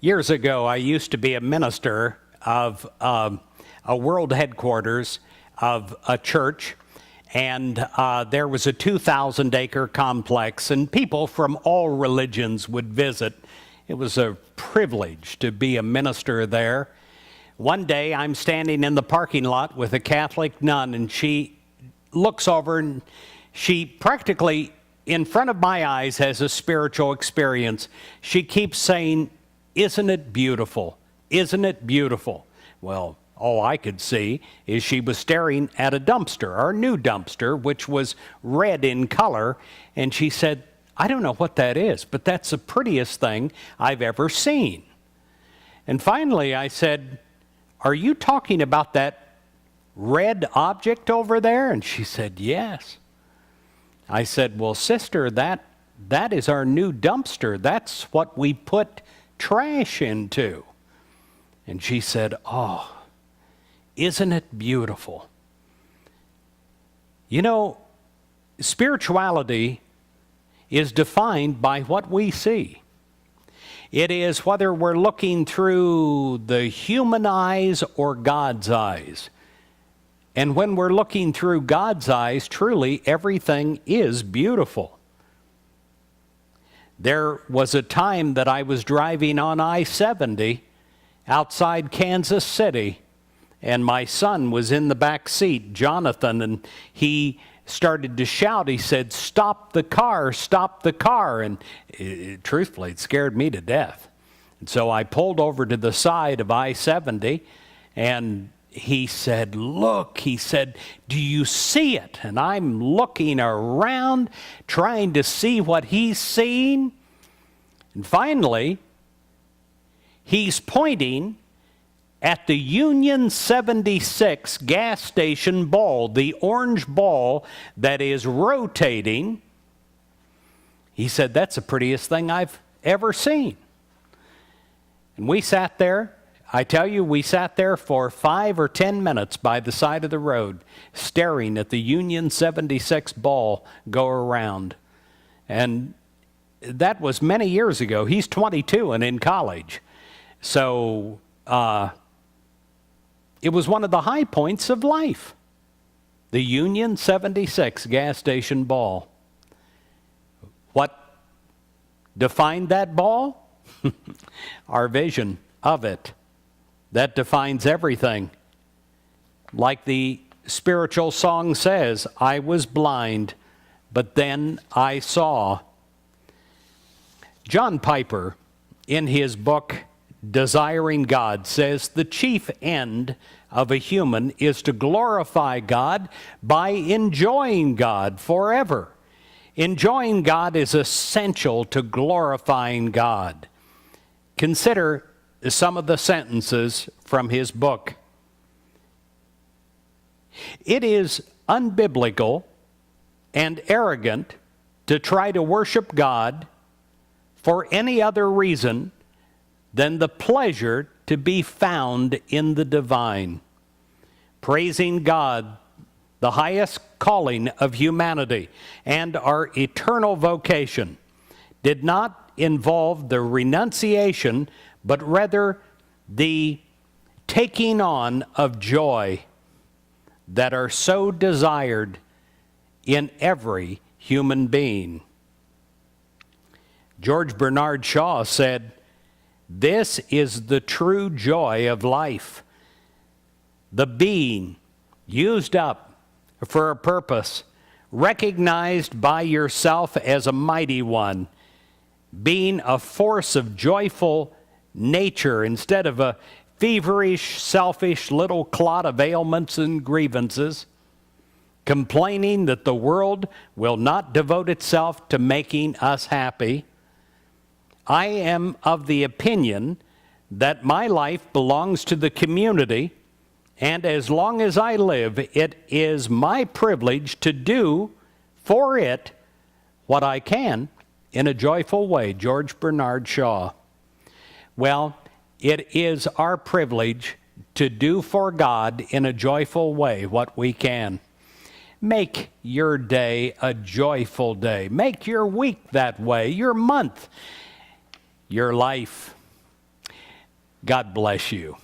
Years ago, I used to be a minister of a world headquarters of a church, and there was a 2,000-acre complex, and people from all religions would visit. It was a privilege to be a minister there. One day, I'm standing in the parking lot with a Catholic nun, and she looks over, and she practically, in front of my eyes, has a spiritual experience. She keeps saying, "Isn't it beautiful? Isn't it beautiful?" Well, all I could see is she was staring at a dumpster, our new dumpster, which was red in color, and she said, "I don't know what that is, but that's the prettiest thing I've ever seen." And finally I said, "Are you talking about that red object over there?" And she said, "Yes." I said, "Well, sister, that is our new dumpster. That's what we put trash into." And she said, "Oh, isn't it beautiful?" You know, spirituality is defined by what we see. It is whether we're looking through the human eyes or God's eyes. And when we're looking through God's eyes, truly everything is beautiful. There was a time that I was driving on I-70 outside Kansas City, and my son was in the back seat, Jonathan, and he started to shout. He said, "Stop the car, stop the car." And truthfully, it scared me to death. And so I pulled over to the side of I-70, and he said, "Look," he said, "do you see it?" And I'm looking around, trying to see what he's seeing. And finally, he's pointing at the Union 76 gas station ball, the orange ball that is rotating. He said, "That's the prettiest thing I've ever seen." And we sat there. I tell you, we sat there for 5 or 10 minutes by the side of the road, staring at the Union 76 ball go around. And that was many years ago. He's 22 and in college. So it was one of the high points of life, the Union 76 gas station ball. What defined that ball? Our vision of it. That defines everything. Like the spiritual song says, "I was blind, but then I saw." John Piper, in his book Desiring God, says the chief end of a human is to glorify God by enjoying God forever. Enjoying God is essential to glorifying God. Consider some of the sentences from his book. "It is unbiblical and arrogant to try to worship God for any other reason than the pleasure to be found in the divine. Praising God, the highest calling of humanity and our eternal vocation, did not involve the renunciation, but rather the taking on of joy that are so desired in every human being." George Bernard Shaw said, "This is the true joy of life, the being used up for a purpose, recognized by yourself as a mighty one, being a force of joyful nature instead of a feverish, selfish little clot of ailments and grievances, complaining that the world will not devote itself to making us happy. I am of the opinion that my life belongs to the community, and as long as I live, it is my privilege to do for it what I can in a joyful way." George Bernard Shaw. Well, it is our privilege to do for God in a joyful way what we can. Make your day a joyful day. Make your week that way, your month, your life. God bless you.